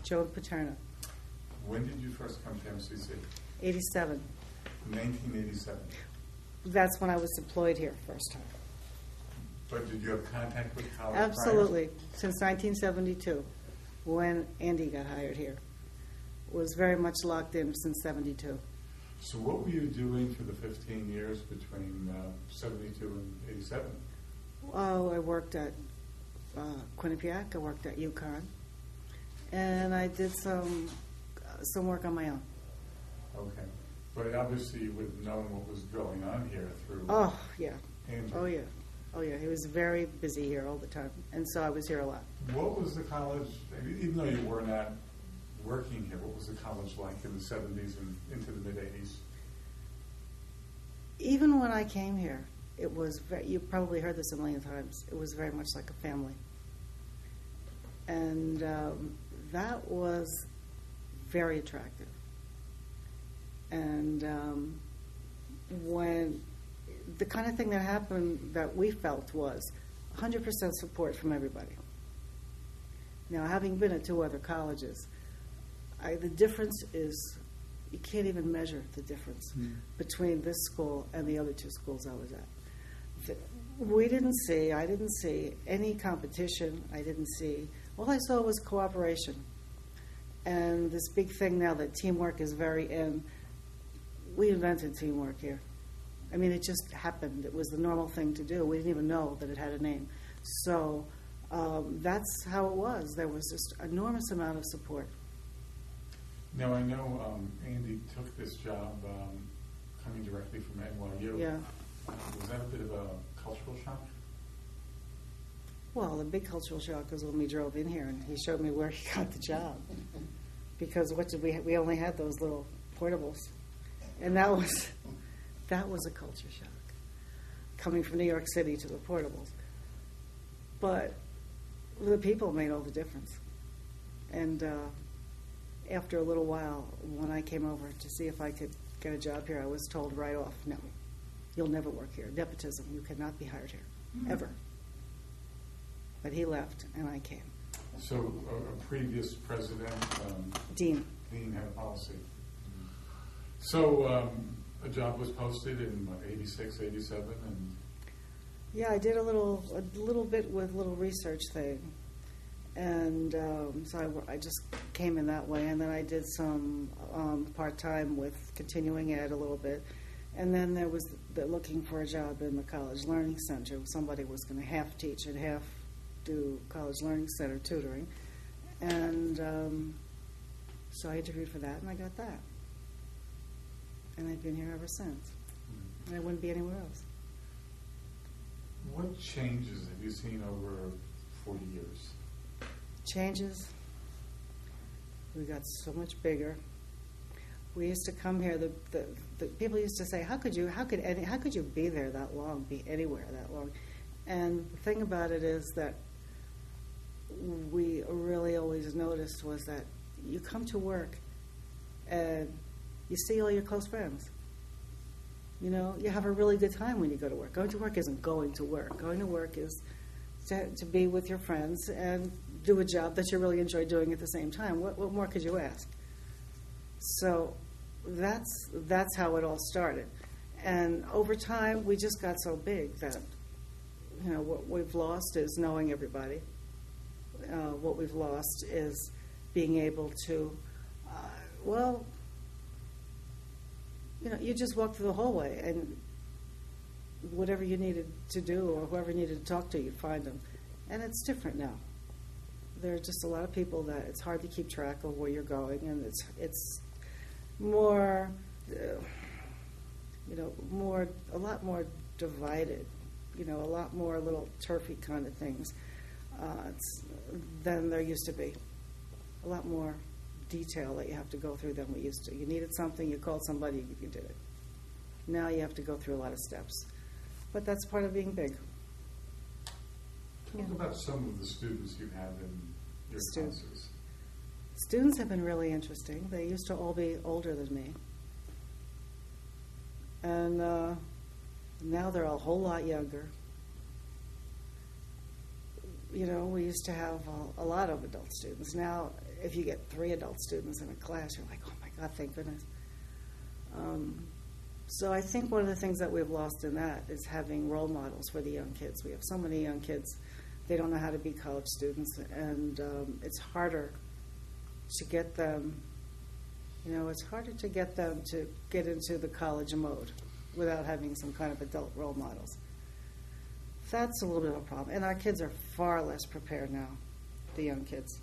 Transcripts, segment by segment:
Joan Paterna. When did you first come to MCC? 87. 1987. That's when I was deployed here first time. But did you have contact with college Absolutely. Since 1972, when Andy got hired here. Was very much locked in since 72. So what were you doing for the 15 years between 72 and 87? Oh, I worked at Quinnipiac, I worked at UConn, and I did some work on my own. Okay. But obviously you would have known what was going on here through Oh, yeah. Andy. Oh, yeah. Oh, yeah. He was very busy here all the time, and so I was here a lot. What was the college, even though you were not working here, what was the college like in the 70s and into the mid-80s? Even when I came here, it was you probably heard this a million times, it was very much like a family. And that was very attractive. And when the kind of thing that happened that we felt was 100% support from everybody. Now, having been at 2 other colleges, the difference is, you can't even measure the difference between this school and the other 2 schools I was at. I didn't see any competition. All I saw was cooperation. And this big thing now that teamwork is very in, we invented teamwork here. I mean, it just happened. It was the normal thing to do. We didn't even know that it had a name. So that's how it was. There was just enormous amount of support. Now, I know Andy took this job coming directly from NYU. Yeah. Was that a bit of a cultural shock? Well, the big cultural shock was when we drove in here and he showed me where he got the job. Because we only had those little portables. And that was a culture shock, coming from New York City to the portables. But the people made all the difference. And after a little while, when I came over to see if I could get a job here, I was told right off, no, you'll never work here. Nepotism, you cannot be hired here, ever. But he left, and I came. So a previous president, Dean had a policy. So a job was posted in, 86, 87? And yeah, I did a little bit with a little research thing. And so I just came in that way, and then I did some part-time with continuing ed a little bit. And then there was looking for a job in the College Learning Center. Somebody was going to half teach and half do College Learning Center tutoring. And so I interviewed for that, and I got that. And I've been here ever since. And I wouldn't be anywhere else. What changes have you seen over 40 years? Changes. We got so much bigger. We used to come here. The people used to say, "How could you be there that long? Be anywhere that long?" And the thing about it is that we really always noticed was that you come to work and you see all your close friends. You know, you have a really good time when you go to work. Going to work isn't going to work. Going to work is to be with your friends and do a job that you really enjoy doing at the same time. What more could you ask? So that's how it all started. And over time, we just got so big that, you know, what we've lost is knowing everybody. What we've lost is being able to, you know, you just walk through the hallway and whatever you needed to do or whoever you needed to talk to, you'd find them. And it's different now. There are just a lot of people that it's hard to keep track of where you're going, and it's more, a lot more divided, you know, a lot more little turfy kind of things than there used to be. A lot more detail that you have to go through than we used to. You needed something, you called somebody, you did it. Now you have to go through a lot of steps. But that's part of being big. Talk about some of the students you had in your classes. Students have been really interesting. They used to all be older than me. And now they're a whole lot younger. You know, we used to have a lot of adult students. Now if you get 3 adult students in a class, you're like, oh my God, thank goodness. So I think one of the things that we've lost in that is having role models for the young kids. We have so many young kids, they don't know how to be college students, and it's harder to get them, it's harder to get them to get into the college mode without having some kind of adult role models. That's a little bit of a problem. And our kids are far less prepared now, the young kids.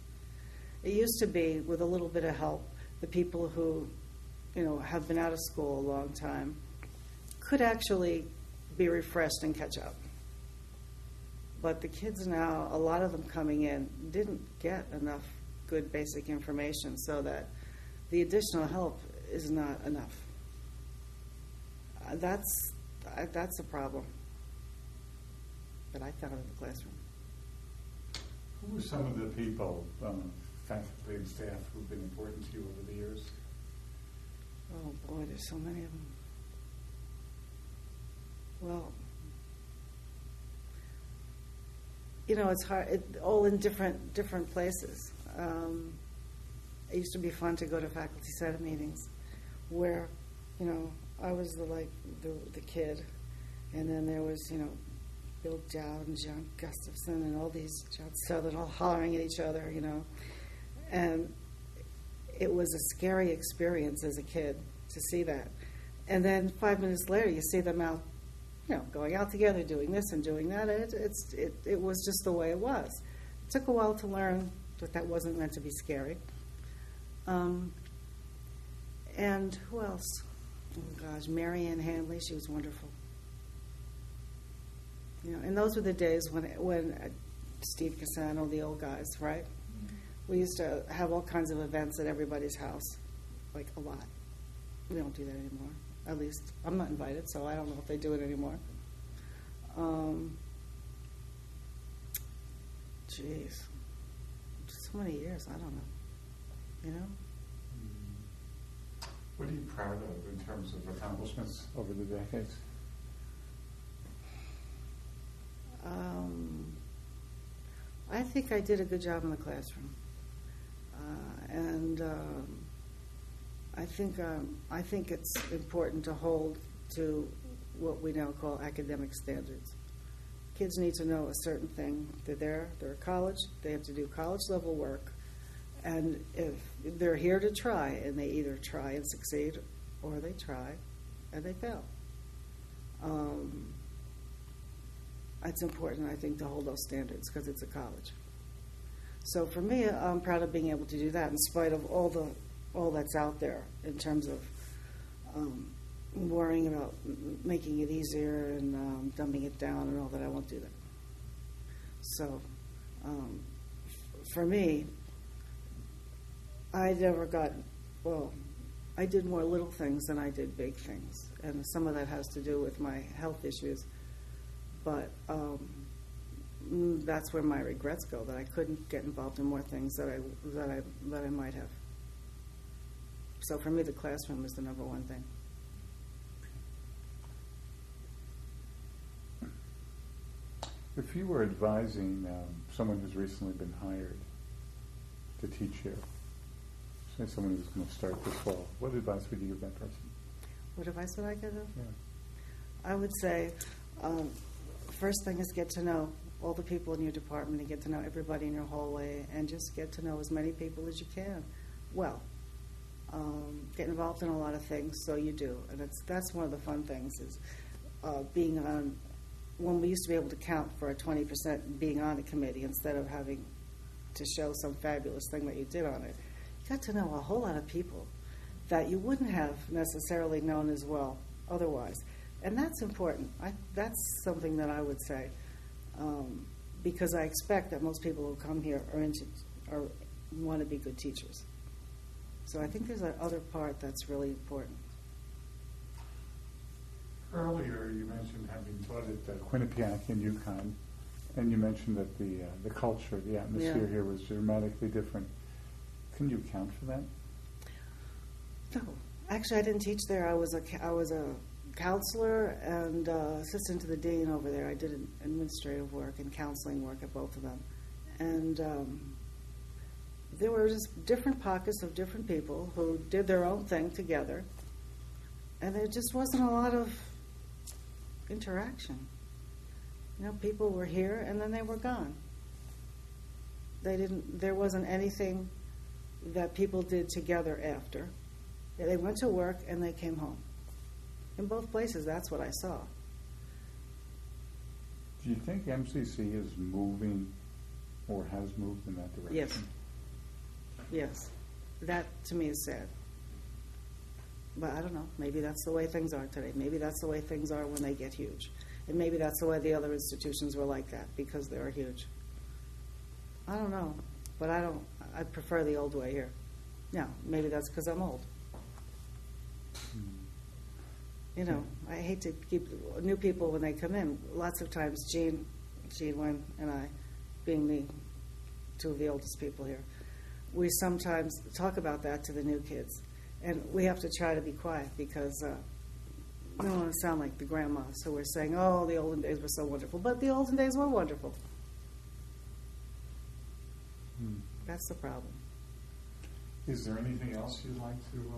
It used to be, with a little bit of help, the people who, have been out of school a long time could actually be refreshed and catch up. But the kids now, a lot of them coming in, didn't get enough good basic information, so that the additional help is not enough. That's a problem that I found in the classroom. Who were some of the people, faculty and staff, who've been important to you over the years? Oh boy, there's so many of them. Well, it's hard. All in different places. It used to be fun to go to faculty senate meetings, where, I was the kid, and then there was Bill Dowd and John Gustafson and all these John Southern all hollering at each other, and it was a scary experience as a kid to see that. And then 5 minutes later, you see them out, going out together, doing this and doing that. And it was just the way it was. It took a while to learn that wasn't meant to be scary. And who else? Oh gosh, Mary Ann Handley, she was wonderful. And those were the days when Steve Cassano, the old guys, right? We used to have all kinds of events at everybody's house, like a lot. We don't do that anymore. At least I'm not invited, so I don't know if they do it anymore. Jeez, so many years. I don't know. What are you proud of in terms of accomplishments over the decades? I think I did a good job in the classroom, and I think it's important to hold to what we now call academic standards. Kids need to know a certain thing. They're at college. They have to do college level work, and if they're here to try, and they either try and succeed, or they try and they fail. It's important, I think, to hold those standards because it's a college. So for me, I'm proud of being able to do that in spite of all that's out there in terms of worrying about making it easier and dumbing it down and all that. I won't do that. So for me, I did more little things than I did big things, and some of that has to do with my health issues. But that's where my regrets go, that I couldn't get involved in more things that I might have. So for me, the classroom is the number one thing. If you were advising someone who's recently been hired to teach here, say someone who's going to start this fall, what advice would you give that person? What advice would I give them? Yeah. I would say, first thing is get to know all the people in your department and get to know everybody in your hallway and just get to know as many people as you can. Well, get involved in a lot of things, so you do. And that's one of the fun things is being on, when we used to be able to count for a 20% being on a committee instead of having to show some fabulous thing that you did on it. You got to know a whole lot of people that you wouldn't have necessarily known as well otherwise. And that's important. That's something that I would say, because I expect that most people who come here want to be good teachers. So I think there's that other part that's really important. Earlier, you mentioned having taught at Quinnipiac in UConn, and you mentioned that the culture, the atmosphere here was dramatically different. Can you account for that? No, actually, I didn't teach there. I was a counselor and assistant to the dean over there. I did administrative work and counseling work at both of them, and there were just different pockets of different people who did their own thing together, and there just wasn't a lot of interaction. You know, people were here and then they were gone. There wasn't anything that people did together after. They went to work and they came home. In both places, that's what I saw. Do you think MCC is moving or has moved in that direction? Yes. Yes. That, to me, is sad. But I don't know. Maybe that's the way things are today. Maybe that's the way things are when they get huge. And maybe that's the way the other institutions were like that, because they were huge. I don't know. But I prefer the old way here. Now, maybe that's because I'm old. You know, I hate to keep new people when they come in. Lots of times, Jean Wynn, and I, being the two of the oldest people here, we sometimes talk about that to the new kids. And we have to try to be quiet because we don't want to sound like the grandma. So we're saying, oh, the olden days were so wonderful. But the olden days were wonderful. That's the problem. Is there anything else you'd like to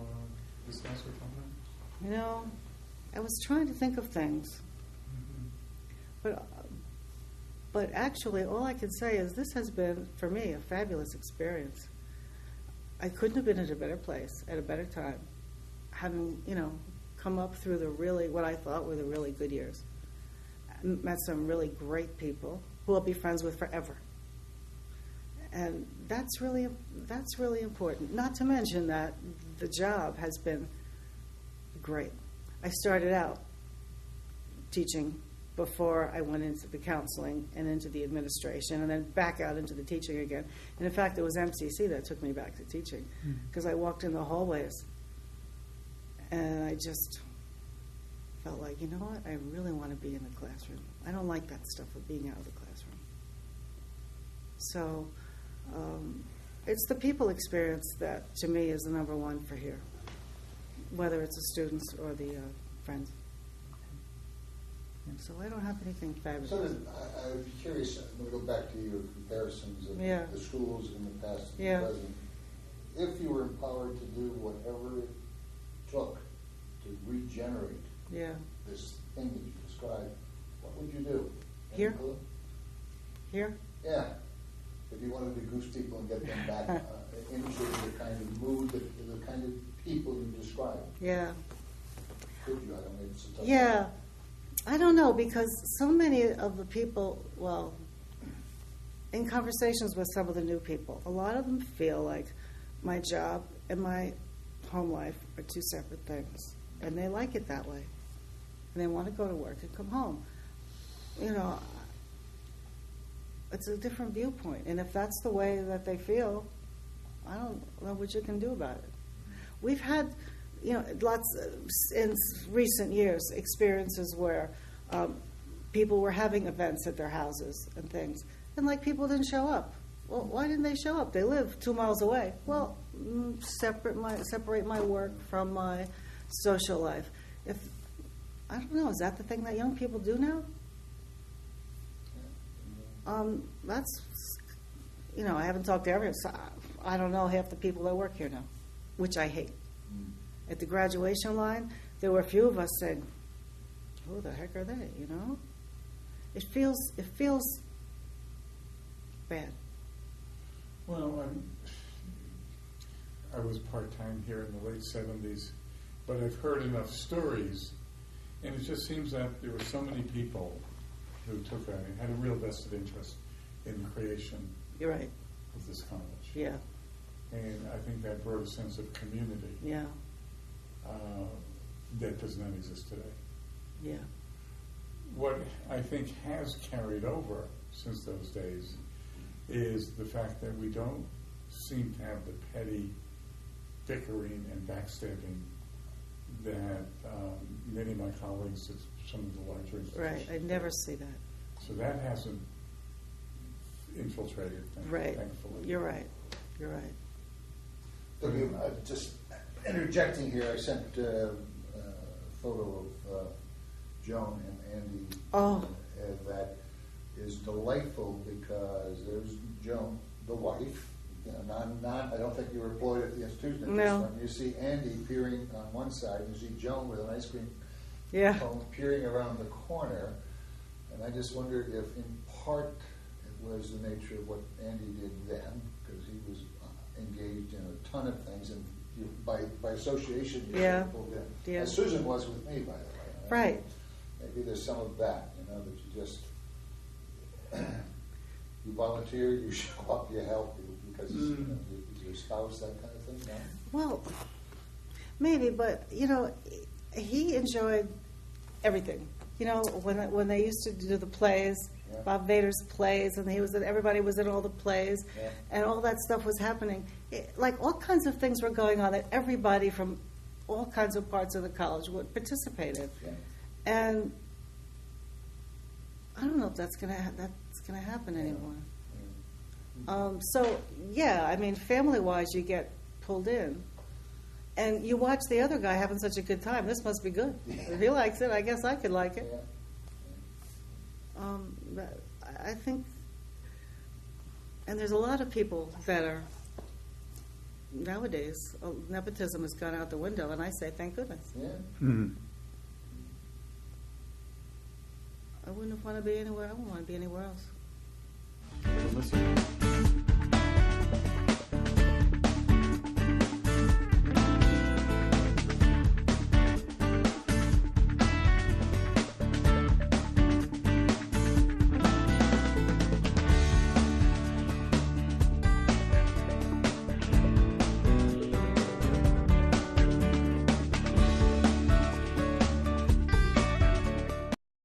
discuss or talk about? You know, I was trying to think of things. But actually, all I can say is this has been, for me, a fabulous experience. I couldn't have been in a better place at a better time, having, you know, come up through what I thought were the really good years. Met some really great people who I'll be friends with forever. And that's really important. Not to mention that the job has been great. I started out teaching before I went into the counseling and into the administration and then back out into the teaching again. And in fact, it was MCC that took me back to teaching because I walked in the hallways and I just felt like, you know what, I really want to be in the classroom. I don't like that stuff of being out of the classroom. So it's the people experience that, to me, is the number one for here, whether it's the students or the friends. And so I don't have anything fabulous. So I would be curious, I'm going to go back to your comparisons of the schools in the past and the present. If you were empowered to do whatever it took to regenerate this thing that you described, what would you do? Here? Here? Yeah. If you wanted to goose people and get them back into the kind of mood, the kind of people you described. Yeah. Could you? I don't know. It's a tough Yeah. I don't know, because so many of the people, well, in conversations with some of the new people, a lot of them feel like my job and my home life are two separate things. And they like it that way. And they want to go to work and come home. You know, it's a different viewpoint. And if that's the way that they feel, I don't know what you can do about it. We've had, you know, lots in recent years, experiences where people were having events at their houses and things, and like people didn't show up. Well, why didn't they show up? They live 2 miles away. Well, separate my work from my social life. I don't know, is that the thing that young people do now? That's, you know, I haven't talked to everyone. So I don't know half the people that work here now, which I hate. At the graduation line, there were a few of us saying, "Who the heck are they?" You know, it feels bad. Well, I was part-time here in the late 70s, but I've heard enough stories, and it just seems that there were so many people who had a real vested interest in the creation You're right. of this college. Yeah. And I think that brought a sense of community. Yeah. That does not exist today. Yeah. What I think has carried over since those days is the fact that we don't seem to have the petty bickering and backstabbing that many of my colleagues at some of the larger institutions. Right. I never see that. So that hasn't infiltrated, Right. thankfully. You're right. You're right. Just interjecting here, I sent a photo of Joan and Andy that is delightful because there's Joan, the wife, I don't think you were employed at the institution at this point. You see Andy peering on one side, and you see Joan with an ice cream cone peering around the corner. And I just wondered if, in part, it was the nature of what Andy did then, because he was engaged in a ton of things, and by association, you pulled in. Yeah. As Susan was with me, by the way. Right. Maybe there's some of that, that you just you volunteer, you show up, you help, because your spouse, that kind of thing. No? Well, maybe, but he enjoyed everything. When they used to do the plays, Bob Vader's plays, and everybody was in all the plays, and all that stuff was happening. Like all kinds of things were going on that everybody from all kinds of parts of the college would participate in. Yeah. And I don't know if that's going to happen anymore. So family-wise, you get pulled in. And you watch the other guy having such a good time. This must be good. If he likes it, I guess I could like it. But I think, and there's a lot of people that are, nowadays, nepotism has gone out the window, and I say, thank goodness. Yeah. Mm-hmm. I wouldn't want to be anywhere. I wouldn't want to be anywhere else. Listen.